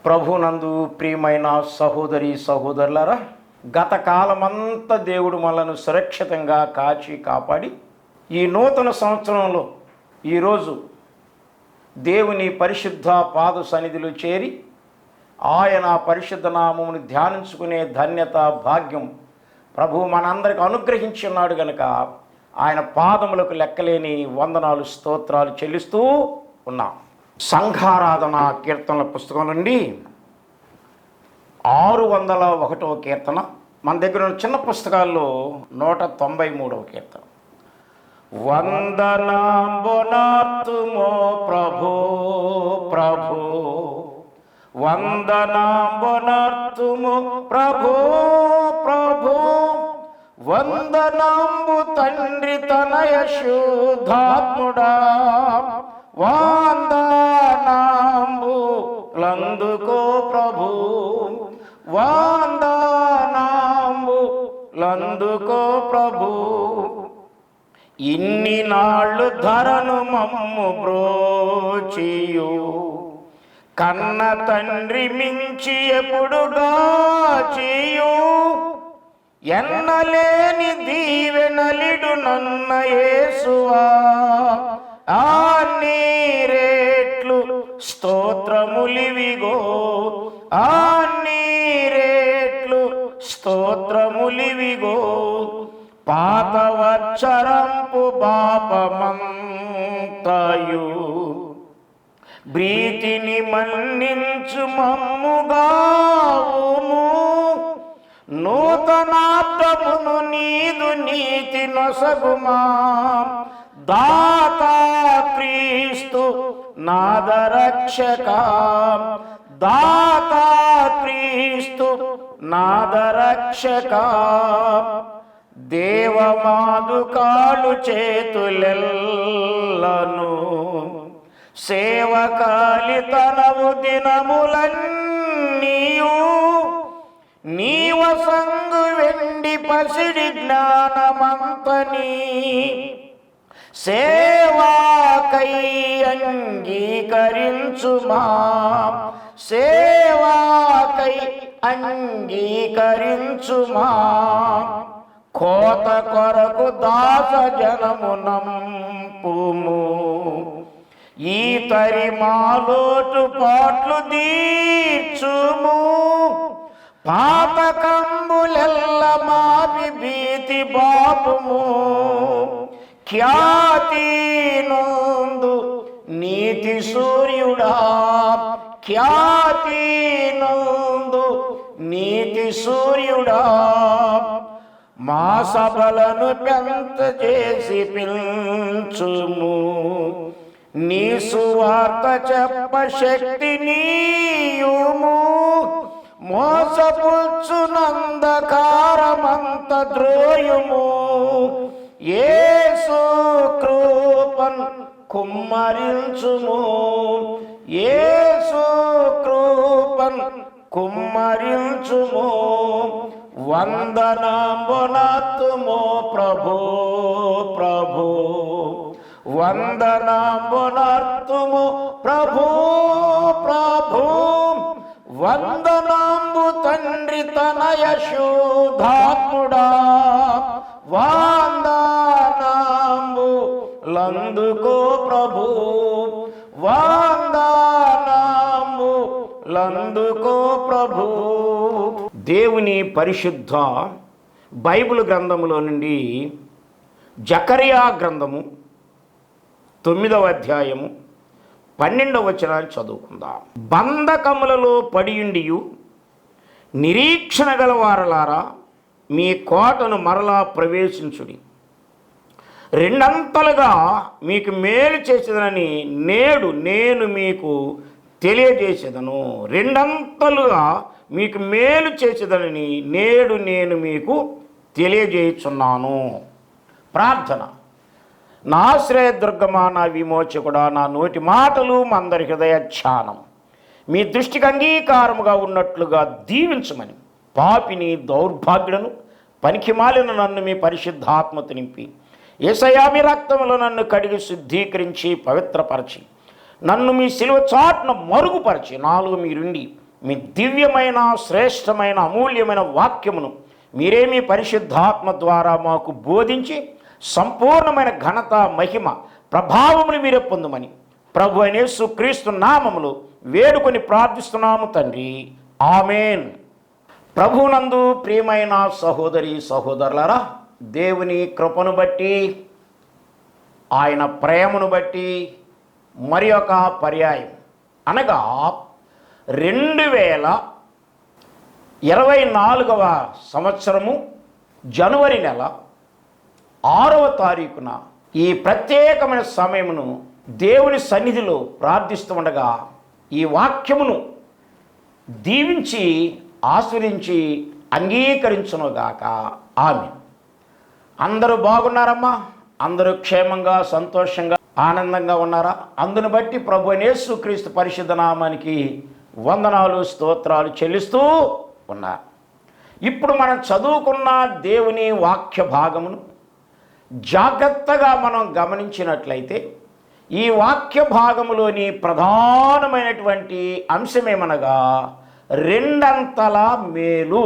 ప్రభునందు ప్రియమైన సహోదరి సహోదరులారా, గత కాలమంతా దేవుడు మనలను సురక్షితంగా కాచి కాపాడి ఈ నూతన సంవత్సరంలో ఈరోజు దేవుని పరిశుద్ధ పాద సన్నిధిలో చేరి ఆయన పరిశుద్ధ నామమును ధ్యానించుకునే ధన్యత భాగ్యం ప్రభు మనందరికి అనుగ్రహించి ఉన్నాడు గనుక ఆయన పాదములకు లెక్కలేని వందనాలు స్తోత్రాలు చెల్లిస్తూ ఉన్నాం. సంఘారాధన కీర్తనల పుస్తకం నుండి 601వ కీర్తన, మన దగ్గర ఉన్న చిన్న పుస్తకాల్లో 193వ కీర్తన. వందనాంబునార్తుమో ప్రభో ప్రభో, వందనాంబునార్తుమో ప్రభో ప్రభో, వందనాంబు తండ్రి తనయ శుద్ధాత్ముడా, వందనాంబు లందుకో ప్రభు, వందనాంబు లందుకో ప్రభు. ఇన్ని నాళ్ళు ధరను మమ్ము బ్రోచియు, కన్న తండ్రి మించి ఎప్పుడుగా చేయు, ఎన్నలేని దీవెనలిడు నన్న యేసువా, అన్ని రేట్లు స్తోత్రములివిగో, అన్ని రేట్లు స్తోత్రములివిగో. పాతవచ్చరంపు పాపమంతయు ప్రీతిని మన్నించు మమ్ముగావుము, నూతనాత్మను నీదు నీతి నొసగుమా, దాతా క్రీస్తు నాదరక్షక, దాతా క్రీస్తు నాదరక్షక. దేవమాదుకాలు చేతులెల్లను, సేవకాలితనవు దినములన్నీయు, నీవ సంగు వెండి పసిడి జ్ఞానమంతని, సేవాకై అంగీకరించుమా, సేవాకై అంగీకరించుమా. కోత కొరకు దాస జనము నంపుము, ఈ తరి మాలోటు పాట్లు దీర్చుము, పాతకంబులెల్ల మాపి భీతి బాపుము. ఖ్యాతి నందు నీతి సూర్యుడా, ఖ్యాతి నందు నీతి సూర్యుడా. మా సభలను పెంత చేసి పిల్చుము, నీ సువార్త చెప్ప శక్తి నీయుము. మోసపుచ్చునందకారమంత ద్రోయుము, యేసు కృపన్ కుమ్మరించుము, యేసు కృపన్ కుమ్మరించుము. వందనాంబునార్తుమో ప్రభో ప్రభో, వందనాంబునార్తుమో ప్రభో ప్రభో, వందనాంబు తండ్రి తనయ శుద్ధాత్ముడా, వందనాంబు లందుకో ప్రభు, వందనాంబు లందుకో ప్రభు. దేవుని పరిశుద్ధ బైబిల్ గ్రంథములో నుండి జకర్యా గ్రంథము 9వ అధ్యాయము 12వ వచనాన్ని చదువుకుందాం. బంధకములలో పడియుండియు నిరీక్షణ గలవారలారా, మీ కోటను మరలా ప్రవేశించుడి, రెండంతలుగా మీకు మేలు చేసేదనని నేడు నేను మీకు తెలియజేసేదను. రెండంతలుగా మీకు మేలు చేసేదనని నేడు నేను మీకు తెలియజేయుచున్నాను. ప్రార్థన. నా ఆశ్రయదుర్గమా, నా విమోచకుడా, నా నోటి మాటలు మందరి హృదయ ధ్యానం మీ దృష్టికి అంగీకారముగా ఉన్నట్లుగా దీవించమని పాపిని, దౌర్భాగ్యులను, పనికిమాలిన నన్ను మీ పరిశుద్ధాత్మతో నింపి యేసయ్యా మీ రక్తములో నన్ను కడిగి శుద్ధీకరించి పవిత్రపరచి నన్ను మీ సిలువ చాటున మరుగుపరిచి నాలో మీరుండి మీ దివ్యమైన శ్రేష్టమైన అమూల్యమైన వాక్యమును మీరే మీ పరిశుద్ధాత్మ ద్వారా మాకు బోధించి సంపూర్ణమైన ఘనత మహిమ ప్రభావమును మీరే పొందుమని ప్రభు అయిన యేసుక్రీస్తు నామములో వేడుకొని ప్రార్థిస్తున్నాము తండ్రి, ఆమేన్. ప్రభునందు ప్రియమైన సహోదరి సహోదరులారా, దేవుని కృపను బట్టి ఆయన ప్రేమను బట్టి మరి ఒక పర్యాయం అనగా 2024వ సంవత్సరము జనవరి నెల 6వ తారీఖున ఈ ప్రత్యేకమైన సమయమును దేవుని సన్నిధిలో ప్రార్థిస్తూ ఉండగా ఈ వాక్యమును దీవించి ఆస్వాదించి అంగీకరించునుగాక. ఆమేన్. అందరూ బాగున్నారమ్మా? అందరూ క్షేమంగా సంతోషంగా ఆనందంగా ఉన్నారా? అందును బట్టి ప్రభు యేసుక్రీస్తు పరిశుద్ధ నామానికి వందనాలు స్తోత్రాలు చెల్లిస్తూ ఉన్నారు. ఇప్పుడు మనం చదువుకున్న దేవుని వాక్య భాగమును జాగ్రత్తగా మనం గమనించినట్లయితే ఈ వాక్య భాగములోని ప్రధానమైనటువంటి అంశమేమనగా రెండంతల మేలు.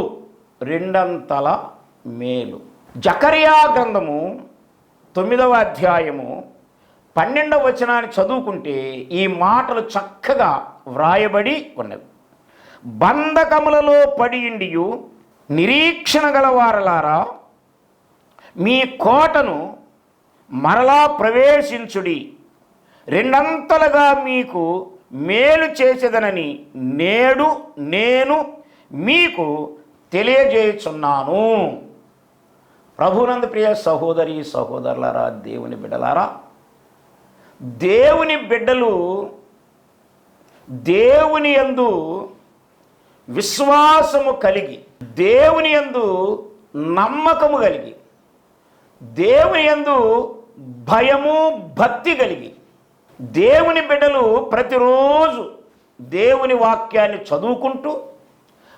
రెండంతల మేలు. జకర్యా గ్రంథము 9వ అధ్యాయము 12వ వచనాన్ని చదువుకుంటే ఈ మాటలు చక్కగా వ్రాయబడి ఉన్నవి. బంధకములలో పడియుండియు నిరీక్షణ గలవారలారా, మీ కోటను మరలా ప్రవేశించుడి, రెండంతలుగా మీకు మేలు చేసేదనని నేడు నేను మీకు తెలియజేయుచున్నాను. ప్రభునందు ప్రియ సహోదరి సహోదరులారా, దేవుని బిడ్డలారా, దేవుని బిడ్డలు దేవుని యందు విశ్వాసము కలిగి, దేవుని యందు నమ్మకము కలిగి, దేవుని యందు భయము భక్తి కలిగి దేవుని బిడ్డలు ప్రతిరోజు దేవుని వాక్యాన్ని చదువుకుంటూ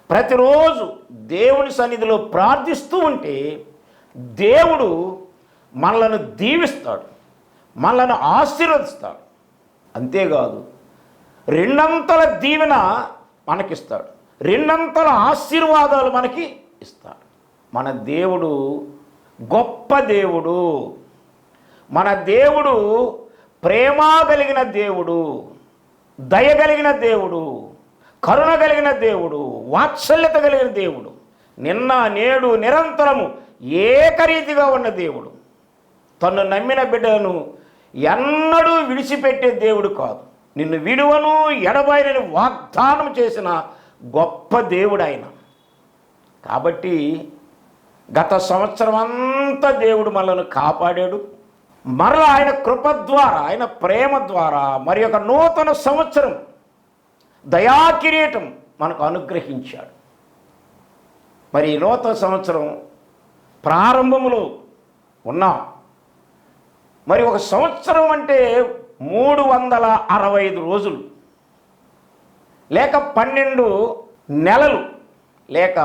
ప్రతిరోజు దేవుని సన్నిధిలో ప్రార్థిస్తూ ఉంటే దేవుడు మనలను దీవిస్తాడు, మనలను ఆశీర్వదిస్తాడు. అంతేకాదు, రెండంతల దీవెన మనకిస్తాడు, రెండంతల ఆశీర్వాదాలు మనకి ఇస్తాడు. మన దేవుడు గొప్ప దేవుడు. మన దేవుడు ప్రేమ కలిగిన దేవుడు, దయ కలిగిన దేవుడు, కరుణ కలిగిన దేవుడు, వాత్సల్యత కలిగిన దేవుడు, నిన్న నేడు నిరంతరము ఏకరీతిగా ఉన్న దేవుడు. తను నమ్మిన బిడ్డలను ఎన్నడూ విడిచిపెట్టే దేవుడు కాదు. నిన్ను విడువను ఎడబాయనని వాగ్దానం చేసిన గొప్ప దేవుడు ఆయన. కాబట్టి గత సంవత్సరం అంతా దేవుడు మనల్ని కాపాడాడు. మరలా ఆయన కృప ద్వారా, ఆయన ప్రేమ ద్వారా మరి ఒక నూతన సంవత్సరం దయాకిరీటం మనకు అనుగ్రహించాడు. మరి ఈ నూతన సంవత్సరం ప్రారంభంలో ఉన్నాం. మరి ఒక సంవత్సరం అంటే 365 రోజులు లేక 12 నెలలు లేక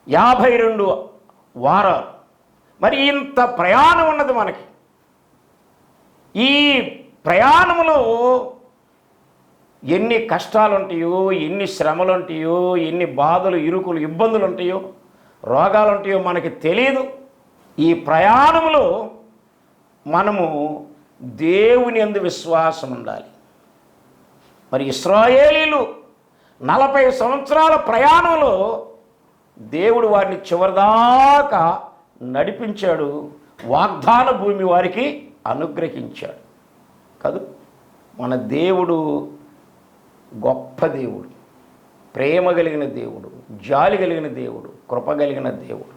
52 వారాలు. మరి ఇంత ప్రయాణం ఉన్నది మనకి. ఈ ప్రయాణంలో ఎన్ని కష్టాలు ఉంటాయో, ఎన్ని శ్రమలు ఉంటాయో, ఎన్ని బాధలు ఇరుకులు ఇబ్బందులు ఉంటాయో, రోగాలు ఉంటాయో మనకి తెలియదు. ఈ ప్రయాణంలో మనము దేవుని యందు విశ్వాసం ఉండాలి. మరి ఇశ్రాయేలీలు 40 సంవత్సరాల ప్రయాణంలో దేవుడు వారిని చివరిదాకా నడిపించాడు, వాగ్దాన భూమి వారికి అనుగ్రహించాడు కాదు. మన దేవుడు గొప్ప దేవుడు, ప్రేమ కలిగిన దేవుడు, జాలి కలిగిన దేవుడు, కృప కలిగిన దేవుడు.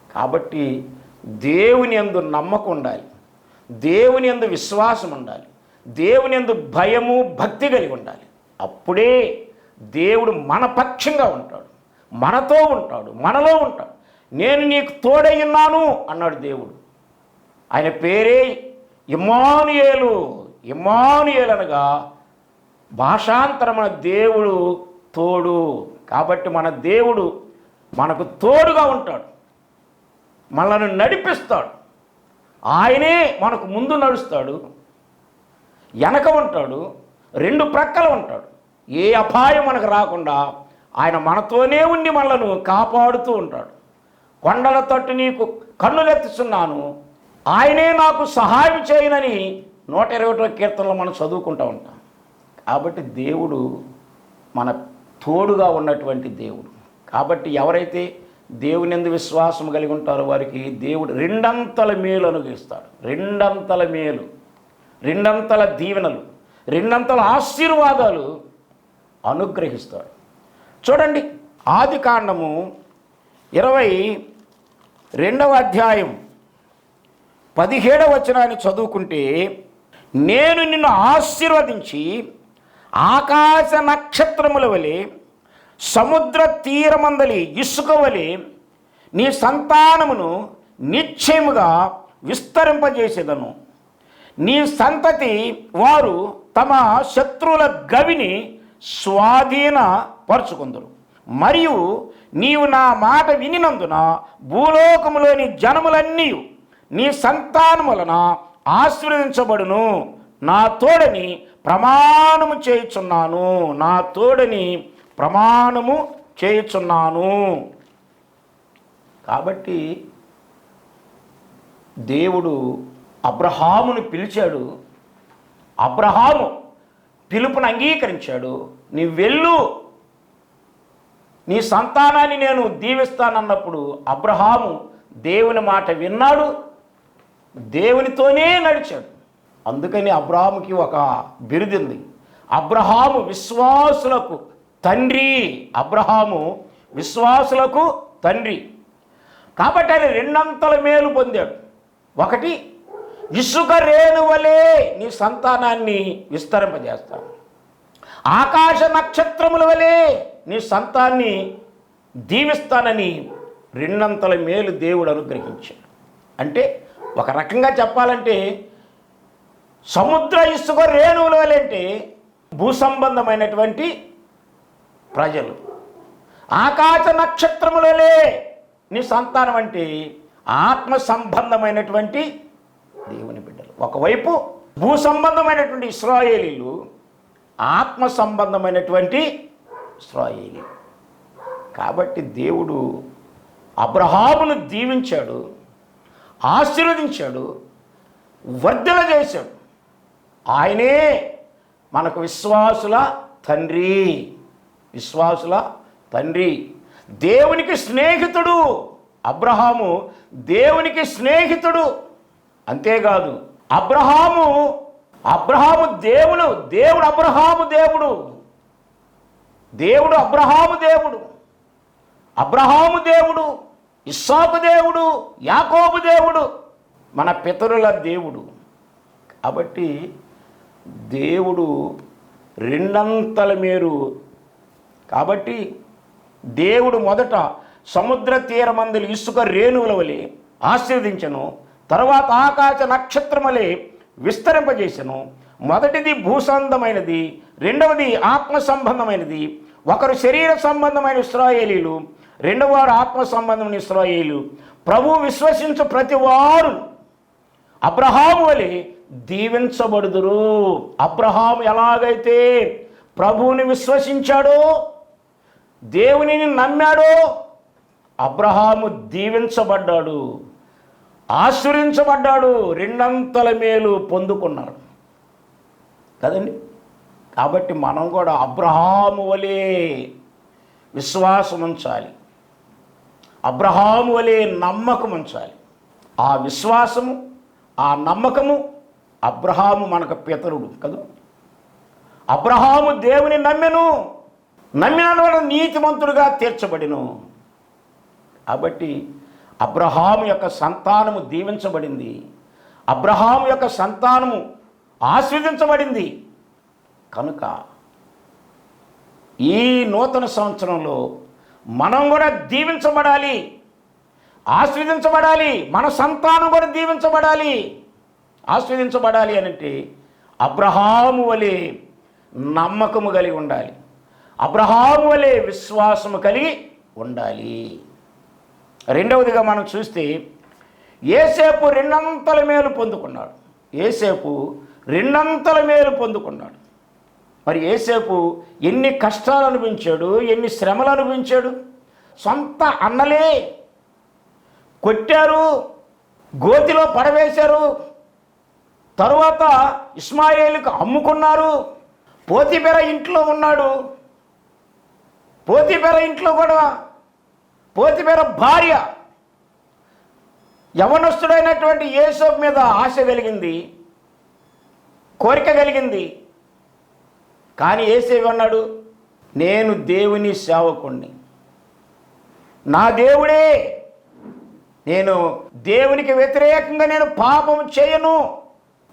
కాబట్టి దేవుని యందు నమ్మకం ఉండాలి, దేవుని యందు విశ్వాసం ఉండాలి, దేవుని యందు భయము భక్తి కలిగి ఉండాలి. అప్పుడే దేవుడు మన పక్షంగా ఉంటాడు, మనతో ఉంటాడు, మనలో ఉంటాడు. నేను నీకు తోడై ఉన్నాను అన్నాడు దేవుడు. ఆయన పేరే ఇమ్మానుయేలు. ఇమ్మానుయేలు అనగా భాషాంతరమైన దేవుడు తోడు. కాబట్టి మన దేవుడు మనకు తోడుగా ఉంటాడు, మనల్ని నడిపిస్తాడు. ఆయనే మనకు ముందు నడుస్తాడు, వెనక ఉంటాడు, 2 ప్రక్కల ఉంటాడు. ఏ అపాయం మనకు రాకుండా ఆయన మనతోనే ఉండి మనలను కాపాడుతూ ఉంటాడు. కొండల తట్టు నీకు కన్నులెత్తుతున్నాను, ఆయనే నాకు సహాయం చేయనని 121వ కీర్తనలో మనం చదువుకుంటూ ఉంటాం. కాబట్టి దేవుడు మన తోడుగా ఉన్నటువంటి దేవుడు. కాబట్టి ఎవరైతే దేవుని యందు విశ్వాసం కలిగి ఉంటారో వారికి దేవుడు రెండంతల మేలు అనుగ్రహిస్తాడు. రెండంతల మేలు, రెండంతల దీవెనలు, రెండంతల ఆశీర్వాదాలు అనుగ్రహిస్తాడు. చూడండి, ఆదికాండము 22వ అధ్యాయం 17వ వచనాన్ని చదువుకుంటే, నేను నిన్ను ఆశీర్వదించి ఆకాశ నక్షత్రముల వలె సముద్ర తీరమందలి ఇసుక వలె నీ సంతానమును నిశ్చయముగా విస్తరింపజేసేదను. నీ సంతతి వారు తమ శత్రువుల గవిని స్వాధీనపరుచుకుందరు. మరియు నీవు నా మాట వినినందున భూలోకములోని జనములన్నీ నీ సంతానం వలన ఆశీర్వదించబడును. నా తోడని ప్రమాణము చేయుచున్నాను, నా తోడని ప్రమాణము చేయుచున్నాను. కాబట్టి దేవుడు అబ్రహామును పిలిచాడు. అబ్రహాము పిలుపును అంగీకరించాడు. నీ వెళ్ళు, నీ సంతానాన్ని నేను దీవిస్తానన్నప్పుడు అబ్రహాము దేవుని మాట విన్నాడు, దేవునితోనే నడిచాడు. అందుకని అబ్రహాముకి ఒక బిరుదుంది, అబ్రహాము విశ్వాసులకు తండ్రి. అబ్రహాము విశ్వాసులకు తండ్రి. కాబట్టి ఆయన రెండంతల మేలు పొందాడు. ఒకటి, ఇసుక రేణువలే నీ సంతానాన్ని విస్తరింపజేస్తాను, ఆకాశ నక్షత్రముల వలె నీ సంతాన్ని దీవిస్తానని రెండంతల మేలు దేవుడు అనుగ్రహించాడు. అంటే ఒక రకంగా చెప్పాలంటే సముద్ర ఇసుక రేణువుల వలె అంటే భూసంబంధమైనటువంటి ప్రజలు, ఆకాశ నక్షత్రములలే నీ సంతానం అంటే ఆత్మ సంబంధమైనటువంటి దేవుని బిడ్డలు. ఒకవైపు భూ సంబంధమైనటువంటి ఇశ్రాయేలీలు, ఆత్మ సంబంధమైనటువంటి ఇశ్రాయేలీలు. కాబట్టి దేవుడు అబ్రహామును దీవించాడు, ఆశీర్వదించాడు, వర్ధల చేశాడు. ఆయనే మనకు విశ్వాసుల తండ్రి, విశ్వాసుల తండ్రి, దేవునికి స్నేహితుడు. అబ్రహాము దేవునికి స్నేహితుడు. అంతేకాదు అబ్రహాము దేవుడు, దేవుడు అబ్రహాము దేవుడు, దేవుడు అబ్రహాము దేవుడు, అబ్రహాము దేవుడు, ఇస్సాకు దేవుడు, యాకోబు దేవుడు, మన పితరుల దేవుడు. కాబట్టి దేవుడు రెండంతల మేరు. కాబట్టి దేవుడు మొదట సముద్ర తీరమందులు ఇసుక రేణువుల వలె ఆశీర్వదించను, తర్వాత ఆకాశ నక్షత్రములే విస్తరింపజేసెను. మొదటిది భూసంబంధమైనది, రెండవది ఆత్మ సంబంధమైనది. ఒకరు శరీర సంబంధమైన ఇశ్రాయేలీలు, రెండవ వారు ఆత్మ సంబంధమైన ఇశ్రాయేలీలు. ప్రభువు విశ్వసించు ప్రతి వారు అబ్రహాము వలె దీవించబడుదురు. అబ్రహాము ఎలాగైతే ప్రభువుని విశ్వసించాడో, దేవునిని నమ్మాడో, అబ్రహాము దీవించబడ్డాడు, ఆశీర్వదించబడ్డాడు, రెండంతల మేలు పొందుకున్నాడు కదండి. కాబట్టి మనం కూడా అబ్రహాము వలె విశ్వాసం ఉంచాలి, అబ్రహాము వలె నమ్మకం ఉంచాలి. ఆ విశ్వాసము, ఆ నమ్మకము, అబ్రహాము మనకు పితరుడు కదా. అబ్రహాము దేవుని నమ్మెను, నమ్మిన వాడు నీతిమంతుడుగా తీర్చబడిను. కాబట్టి అబ్రహాము యొక్క సంతానము దీవించబడింది, అబ్రహాము యొక్క సంతానము ఆశీర్వదించబడింది. కనుక ఈ నూతన సంవత్సరంలో మనం కూడా దీవించబడాలి, ఆశీర్వదించబడాలి, మన సంతానం కూడా దీవించబడాలి, ఆశీర్వదించబడాలి అని అంటే అబ్రహాము వలె నమ్మకము కలిగి ఉండాలి, అబ్రహాము వలె విశ్వాసము కలిగి ఉండాలి. రెండవదిగా మనం చూస్తే యోసేపు రెండంతల మేలు పొందుకున్నాడు. యోసేపు రెండంతల మేలు పొందుకున్నాడు. మరి యేసేపు ఎన్ని కష్టాలు అనుభవించాడు, ఎన్ని శ్రమలు అనుభవించాడు. సొంత అన్నలే కొట్టారు, గోతిలో పడవేశారు, తరువాత ఇష్మాయేలుకు అమ్ముకున్నారు. పోతీఫెర ఇంట్లో ఉన్నాడు. పోతీఫెర ఇంట్లో కూడా పోతీఫెర భార్య యవనస్తుడైనటువంటి యోసేపు మీద ఆశ కలిగింది, కోరిక కలిగింది. కానీ యోసేపు అన్నాడు, నేను దేవుని సేవకుణ్ణి, నా దేవుడే, నేను దేవునికి వ్యతిరేకంగా నేను పాపం చేయను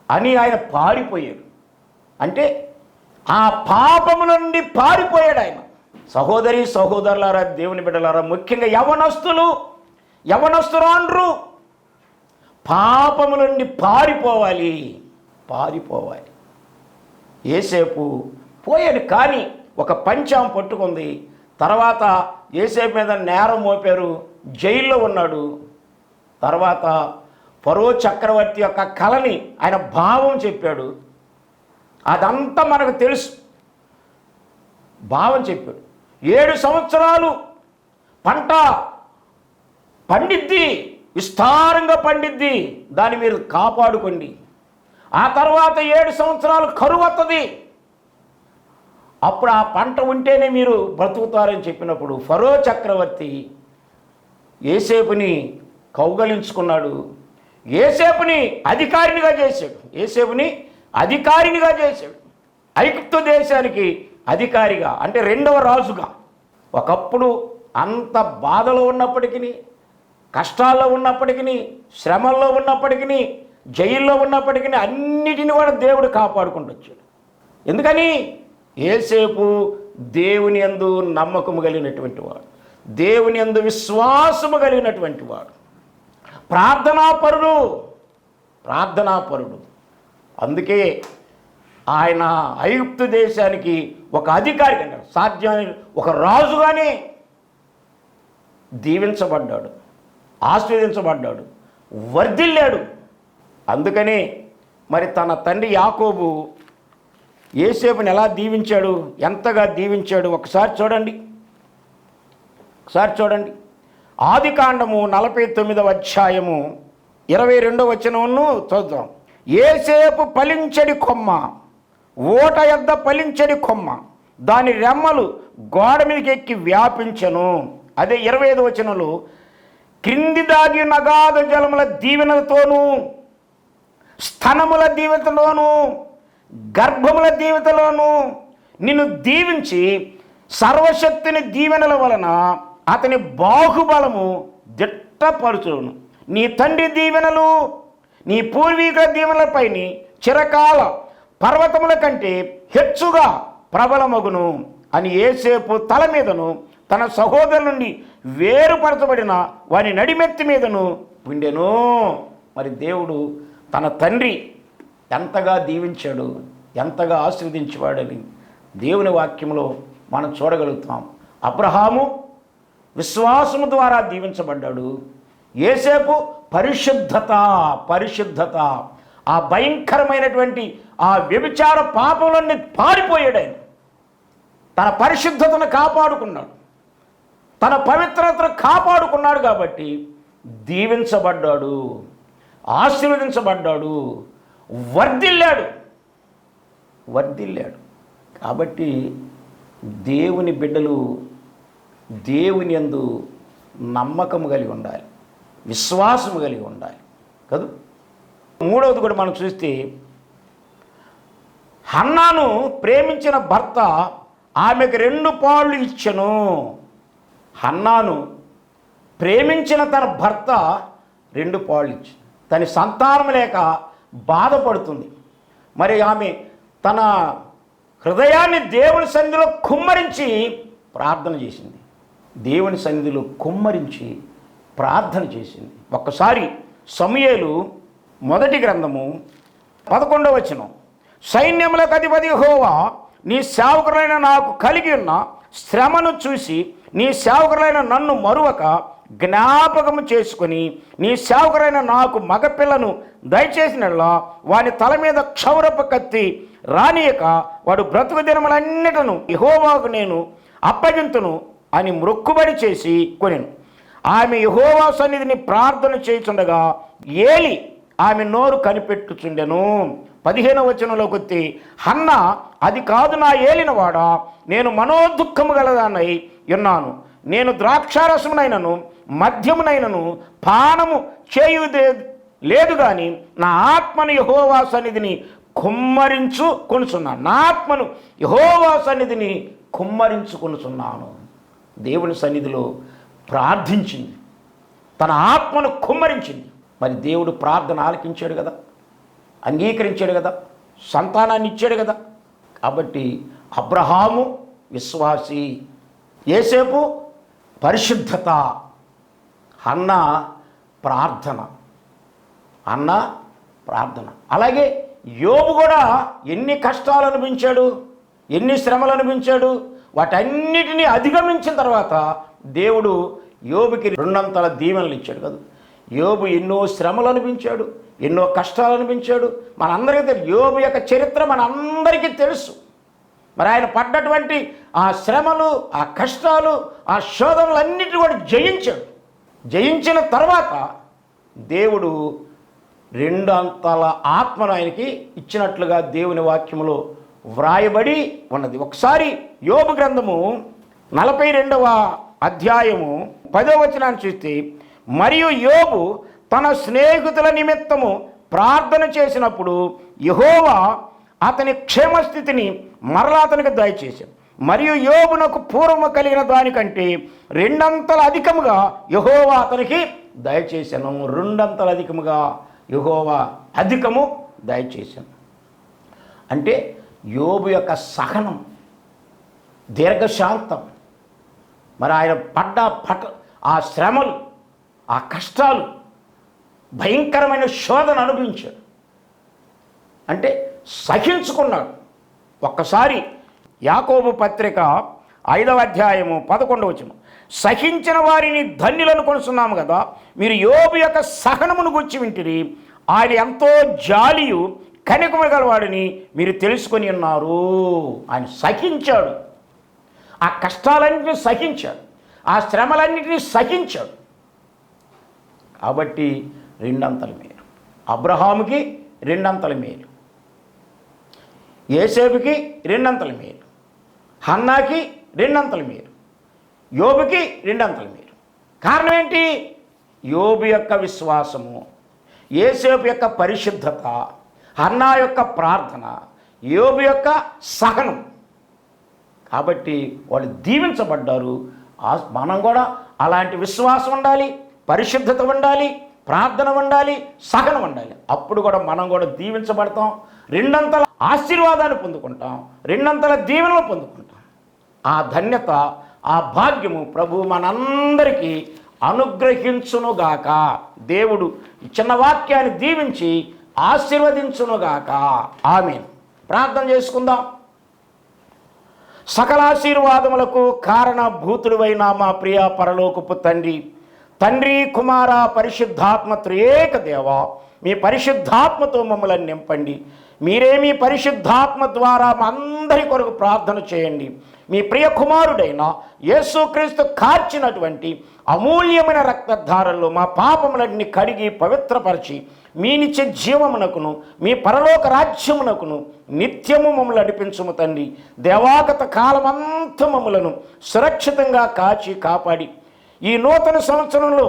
అని ఆయన పారిపోయాడు. అంటే ఆ పాపము నుండి పారిపోయాడు ఆయన. సహోదరి సహోదరులారా, దేవుని బిడ్డలారా, ముఖ్యంగా యవనస్తురాండ్రు పాపము నుండి పారిపోవాలి. యేసేపు పోయాడు, కానీ ఒక పంచాం పట్టుకుంది. తర్వాత యేసేపు మీద నేరం మోపారు, జైల్లో ఉన్నాడు. తర్వాత ఫరో చక్రవర్తి యొక్క కళని ఆయన భావం చెప్పాడు. అదంతా మనకు తెలుసు. భావం చెప్పాడు. 7 సంవత్సరాలు పంట పండిద్ది, విస్తారంగా పండిద్ది, దాన్ని మీరు కాపాడుకోండి. ఆ తర్వాత 7 సంవత్సరాలు కరువు వస్తుంది, అప్పుడు ఆ పంట ఉంటేనే మీరు బ్రతుకుతారని చెప్పినప్పుడు ఫరో చక్రవర్తి యేసేపుని కౌగలించుకున్నాడు. యేసేపుని అధికారినిగా చేశాడు. ఐగుప్తు దేశానికి అధికారిగా, అంటే 2వ రాజుగా. ఒకప్పుడు అంత బాధలో ఉన్నప్పటికీ, కష్టాల్లో ఉన్నప్పటికీ, శ్రమల్లో ఉన్నప్పటికీ, జైల్లో ఉన్నప్పటికీ అన్నిటిని కూడా దేవుడు కాపాడుకుంటూ వచ్చాడు. ఎందుకని? యేసేపు దేవుని యందు నమ్మకము కలిగినటువంటి వాడు, దేవుని యందు విశ్వాసము కలిగినటువంటి వాడు, ప్రార్థనాపరుడు. అందుకే ఆయన ఐగుప్తు దేశానికి ఒక అధికారి అంటారు, సాధ్యమైన ఒక రాజుగానే దీవించబడ్డాడు, ఆశీర్వదించబడ్డాడు, వర్ధిల్లాడు. అందుకనే మరి తన తండ్రి యాకోబు యేసేపుని ఎలా దీవించాడు, ఎంతగా దీవించాడు ఒకసారి చూడండి. ఆదికాండము 49వ అధ్యాయము 22వ వచనమును చూద్దాం. యేసేపు ఫలించడి కొమ్మ, ఓట యొద్ద ఫలించడి కొమ్మ, దాని రెమ్మలు గోడ మీదకి ఎక్కి వ్యాపించెను. అదే 25వ వచనంలో, క్రింది దాగి నగాధ జలముల దీవెనలతోనూ, స్తనముల దీవెనలోను, గర్భముల దీవెనలోను నిన్ను దీవించి సర్వశక్తిని దీవెనల వలన అతని బాహుబలము దిట్టపరచును. నీ తండ్రి దీవెనలు నీ పూర్వీకుల దీవెనలపైన చిరకాల పర్వతముల కంటే హెచ్చుగా ప్రబలమగును అని యేసేపు తల మీదను తన సహోదరుల నుండి వేరుపరచబడిన వాని నడిమెత్తి మీదను ఉండెను. మరి దేవుడు తన తండ్రి ఎంతగా దీవించాడు, ఎంతగా ఆశీర్వదించేవాడని దేవుని వాక్యంలో మనం చూడగలుగుతాం. అబ్రహాము విశ్వాసము ద్వారా దీవించబడ్డాడు. యేసేపు పరిశుద్ధత, ఆ భయంకరమైనటువంటి ఆ వ్యభిచార పాపంలోని పారిపోయాడు. ఆయన తన పరిశుద్ధతను కాపాడుకున్నాడు, తన పవిత్రతను కాపాడుకున్నాడు. కాబట్టి దీవించబడ్డాడు, ఆశీర్వదించబడ్డాడు, వర్ధిల్లాడు. కాబట్టి దేవుని బిడ్డలు దేవుని యందు నమ్మకము కలిగి ఉండాలి, విశ్వాసము కలిగి ఉండాలి కదా. 3వది కూడా మనం చూస్తే, హన్నాను ప్రేమించిన భర్త ఆమెకు 2 పాళ్ళు ఇచ్చెను. హన్నాను ప్రేమించిన తన భర్త 2 పాళ్ళు ఇచ్చి, తన సంతానం లేక బాధపడుతుంది. మరి ఆమె తన హృదయాన్ని దేవుని సన్నిధిలో కుమ్మరించి ప్రార్థన చేసింది. ఒక్కసారి సమూయేలు మొదటి గ్రంథము 11వ వచనం, సైన్యములకు అధిపతి యెహోవా నీ సేవకులైన నాకు కలిగి ఉన్న శ్రమను చూసి నీ సేవకులైన నన్ను మరువక జ్ఞాపకము చేసుకొని నీ సేవకులైన నాకు మగపిల్లను దయచేసినలా వాని తల మీద క్షౌరపు కత్తి రానియక వాడు బ్రతుకు దినములన్నిటను యెహోవాకు నేను అప్పగింతును అని మొక్కుబడి చేసి కొనెను. ఆమె యెహోవా సన్నిధిని ప్రార్థన చేయుచుండగా ఏలి ఆమె నోరు కనిపెట్టుచుండెను. 15వ వచనంలోకి వచ్చి, హన్న, అది కాదు నా ఏలినవాడా, నేను మనోదుఃఖము గలదానై ఉన్నాను. నేను ద్రాక్షారసమునైనను మద్యమునైనను పానము చేయుదే లేదు కానీ నా ఆత్మను యెహోవా సన్నిధిని కుమ్మరించుకొనుచున్నాను. నా ఆత్మను యెహోవా సన్నిధిని కుమ్మరించుకొనుచున్నాను. దేవుని సన్నిధిలో ప్రార్థించింది, తన ఆత్మను కుమ్మరించింది. మరి దేవుడు ప్రార్థన ఆలకించాడు కదా, అంగీకరించాడు కదా, సంతానాన్ని ఇచ్చాడు కదా. కాబట్టి అబ్రహాము విశ్వాసి, యోసేపు పరిశుద్ధత, హన్న ప్రార్థన. అలాగే యోబు కూడా ఎన్ని కష్టాలు అనిపించాడు, ఎన్ని శ్రమలు అనిపించాడు. వాటన్నిటినీ అధిగమించిన తర్వాత దేవుడు యోబుకి 2 దీవెనలు ఇచ్చాడు కదా. యోబు ఎన్నో శ్రమలు అనిపించాడు, ఎన్నో కష్టాలు అనిపించాడు. మనందరికీ తెలుసు, యోబు యొక్క చరిత్ర మనందరికీ తెలుసు. మరి ఆయన పడ్డటువంటి ఆ శ్రమలు, ఆ కష్టాలు, ఆ శోధనలన్నిటిని కూడా జయించిన తర్వాత దేవుడు 2 ఆత్మను ఆయనకి ఇచ్చినట్లుగా దేవుని వాక్యములో వ్రాయబడి ఉన్నది. ఒకసారి యోబు గ్రంథము 42వ అధ్యాయము 10వ వచనాన్ని చూస్తే, మరియు యోబు తన స్నేహితుల నిమిత్తము ప్రార్థన చేసినప్పుడు యెహోవా అతని క్షేమస్థితిని మరలా అతనికి దయచేశాడు. మరియు యోబునకు పూర్వము కలిగిన దానికంటే 2 అధికముగా యెహోవా అతనికి దయచేశాను. 2 అధికముగా యెహోవా అధికము దయచేశాను. అంటే యోబు యొక్క సహనం, దీర్ఘశాంతం, మరి ఆయన పడ్డ ఆ శ్రమలు, ఆ కష్టాలు, భయంకరమైన శోధన అనుభవించాడు. అంటే సహించుకున్నాడు. ఒక్కసారి యాకోబు పత్రిక 5వ అధ్యాయము 11వ వచనం, సహించిన వారిని ధన్యులను కొనుస్తున్నాము కదా, మీరు యోబు యొక్క సహనమును గురించి వింటిరి. ఆయన ఎంతో జాలియు కనికము గలవాడిని మీరు తెలుసుకొని ఉన్నారు. ఆయన సహించాడు, ఆ కష్టాలన్నింటినీ సహించాడు, ఆ శ్రమలన్నింటినీ సహించాడు. కాబట్టి 2 మేలు. అబ్రహాముకి 2 మేలు, యోసేపుకి 2 మేలు, హన్నాకి 2 మేలు, యోబుకి 2 మేలు. కారణం ఏంటి? యోబు యొక్క విశ్వాసము, యోసేపు యొక్క పరిశుద్ధత, హన్నా యొక్క ప్రార్థన, యోబు యొక్క సహనం. కాబట్టి వాళ్ళు దీవించబడ్డారు. మనం కూడా అలాంటి విశ్వాసం ఉండాలి, పరిశుద్ధత ఉండాలి, ప్రార్థన ఉండాలి, సహనం ఉండాలి. అప్పుడు కూడా మనం కూడా దీవించబడతాం, 2 ఆశీర్వాదాన్ని పొందుకుంటాం, 2 దీవెనలు పొందుకుంటాం. ఆ ధన్యత, ఆ భాగ్యము ప్రభు మనందరికీ అనుగ్రహించునుగాక. దేవుడు ఈ చిన్న వాక్యాన్ని దీవించి ఆశీర్వదించునుగాక. ఆమేన్. ప్రార్థన చేసుకుందాం. సకల ఆశీర్వాదములకు కారణభూతుడువైన మా ప్రియ పరలోకపు తండ్రి, కుమార, పరిశుద్ధాత్మ త్రియేక దేవ, మీ పరిశుద్ధాత్మతో మమ్మల్ని నింపండి. మీరే మీ పరిశుద్ధాత్మ ద్వారా మా అందరి కొరకు ప్రార్థన చేయండి. మీ ప్రియ కుమారుడైన యేసుక్రీస్తు కార్చినటువంటి అమూల్యమైన రక్తధారల్లో మా పాపములన్నీ కడిగి పవిత్రపరిచి మీ నిత్య జీవమునకును మీ పరలోక రాజ్యమునకును నిత్యము మమ్మల్ని నడిపించుము తండ్రి. దేవాగత కాలమంతా మమ్మలను సురక్షితంగా కాపాడి ఈ నూతన సంవత్సరంలో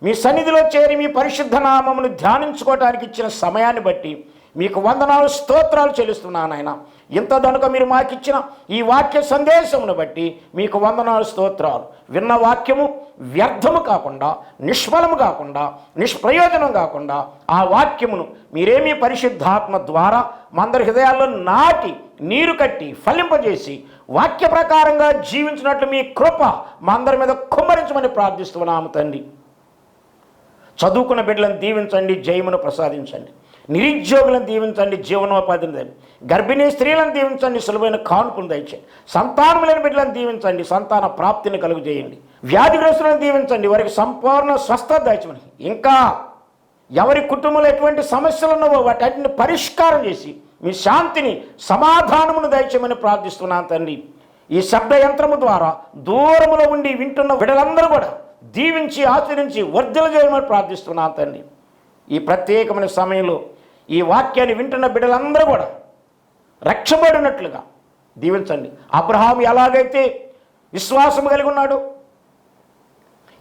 మీ సన్నిధిలో చేరి మీ పరిశుద్ధ నామమును ధ్యానించుకోవడానికి ఇచ్చిన సమయాన్ని బట్టి మీకు వందనాలు, స్తోత్రాలు చెల్లిస్తున్నాను ఆయన. ఇంత దనుక మీరు మాకిచ్చిన ఈ వాక్య సందేశమును బట్టి మీకు వందనాలు, స్తోత్రాలు. విన్న వాక్యము వ్యర్థము కాకుండా, నిష్ఫలము కాకుండా, నిష్ప్రయోజనం కాకుండా ఆ వాక్యమును మీరేమీ పరిశుద్ధాత్మ ద్వారా మా అందరి హృదయాల్లో నాటి నీరు కట్టి ఫలింపజేసి వాక్య ప్రకారంగా జీవించినట్లు మీ కృప మా అందరి మీద కుమ్మరించమని ప్రార్థిస్తున్నాము తండ్రి. చదువుకున్న బిడ్డలను దీవించండి, జయమును ప్రసాదించండి. నిరుద్యోగులను దీవించండి, జీవనోపాధిని దండి. గర్భిణీ స్త్రీలను దీవించండి, సులువైన కానుకలు దయచేయండి. సంతానం లేని బిడ్డలను దీవించండి, సంతాన ప్రాప్తిని కలుగజేయండి. వ్యాధిగ్రస్తులను దీవించండి, వారికి సంపూర్ణ స్వస్థత దయచేయమని. ఇంకా ఎవరి కుటుంబంలో ఎటువంటి సమస్యలు ఉన్నావో వాటిని పరిష్కారం చేసి మీ శాంతిని, సమాధానమును దయచేయమని ప్రార్థిస్తున్నాను తండ్రి. ఈ శబ్ద యంత్రము ద్వారా దూరములో ఉండి వింటున్న బిడ్డలందరూ కూడా దీవించి ఆచరించి వర్ధలు చేయమని ప్రార్థిస్తున్నాను తండ్రి. ఈ ప్రత్యేకమైన సమయంలో ఈ వాక్యాన్ని వింటున్న బిడ్డలందరూ కూడా రక్షబడినట్లుగా దీవించండి. అబ్రహాము ఎలాగైతే విశ్వాసం కలిగి ఉన్నాడు,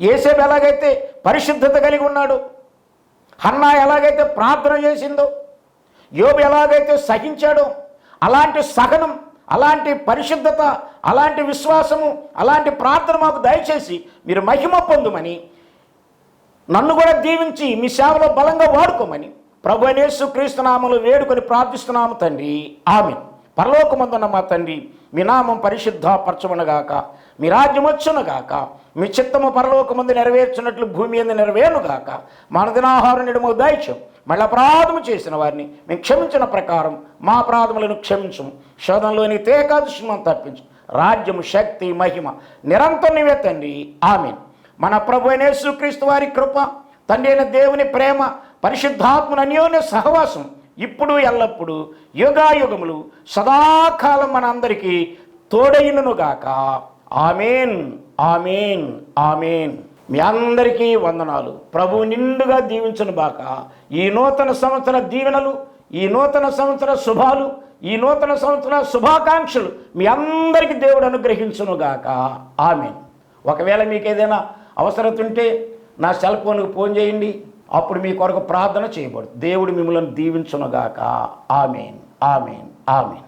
యేసేపు ఎలాగైతే పరిశుద్ధత కలిగి ఉన్నాడు, హన్నా ఎలాగైతే ప్రార్థన చేసిందో, యోబు ఎలాగైతే సహించాడో, అలాంటి సహనం, అలాంటి పరిశుద్ధత, అలాంటి విశ్వాసము, అలాంటి ప్రార్థన మాకు దయచేసి మీరు మహిమ పొందుమని, నన్ను కూడా దీవించి మీ సేవలో బలంగా వాడుకోమని ప్రభు అయిన యేసుక్రీస్తు నామములో వేడుకొని ప్రార్థిస్తున్నాము తండ్రి. ఆమేన్. పరలోకమందున్న మా తండ్రి, మీ నామం పరిశుద్ధపరచబడుగాక, మీ రాజ్యం వచ్చునుగాక, మీ చిత్తము పరలోకమందు నెరవేర్చున్నట్లు భూమి మీద నెరవేరుగాక. మన దినాహారం నేడు మాకు దయచేయం. మళ్ళీ అపరాధము చేసిన వారిని మేము క్షమించిన ప్రకారం మా అపరాధములను క్షమించము. శోధనలోని తేకాదృష్టిని తప్పించు. రాజ్యము, శక్తి, మహిమ నిరంతరం నీవే తండ్రి. ఆమేన్. మన ప్రభు అయిన యేసుక్రీస్తు వారి కృప, తండ్రి అయిన దేవుని ప్రేమ, పరిశుద్ధాత్మను అన్యోన్య సహవాసం ఇప్పుడు ఎల్లప్పుడు యుగాయుగములు సదాకాలం మన అందరికీ తోడైననుగాక. ఆమేన్, ఆమేన్, ఆమేన్. మీ అందరికీ వందనాలు. ప్రభు నిండుగా దీవించును గాక. ఈ నూతన సంవత్సర దీవెనలు, ఈ నూతన సంవత్సర శుభాలు, ఈ నూతన సంవత్సర శుభాకాంక్షలు మీ అందరికీ దేవుడు అనుగ్రహించునుగాక. ఆమేన్. ఒకవేళ మీకు ఏదైనా అవసరత ఉంటే నా సెల్ ఫోన్కి ఫోన్ చేయండి. అప్పుడు మీ కొరకు ప్రార్థన చేయబడు. దేవుడు మిమ్మల్ని దీవించునుగాక. ఆమేన్, ఆమేన్, ఆమేన్.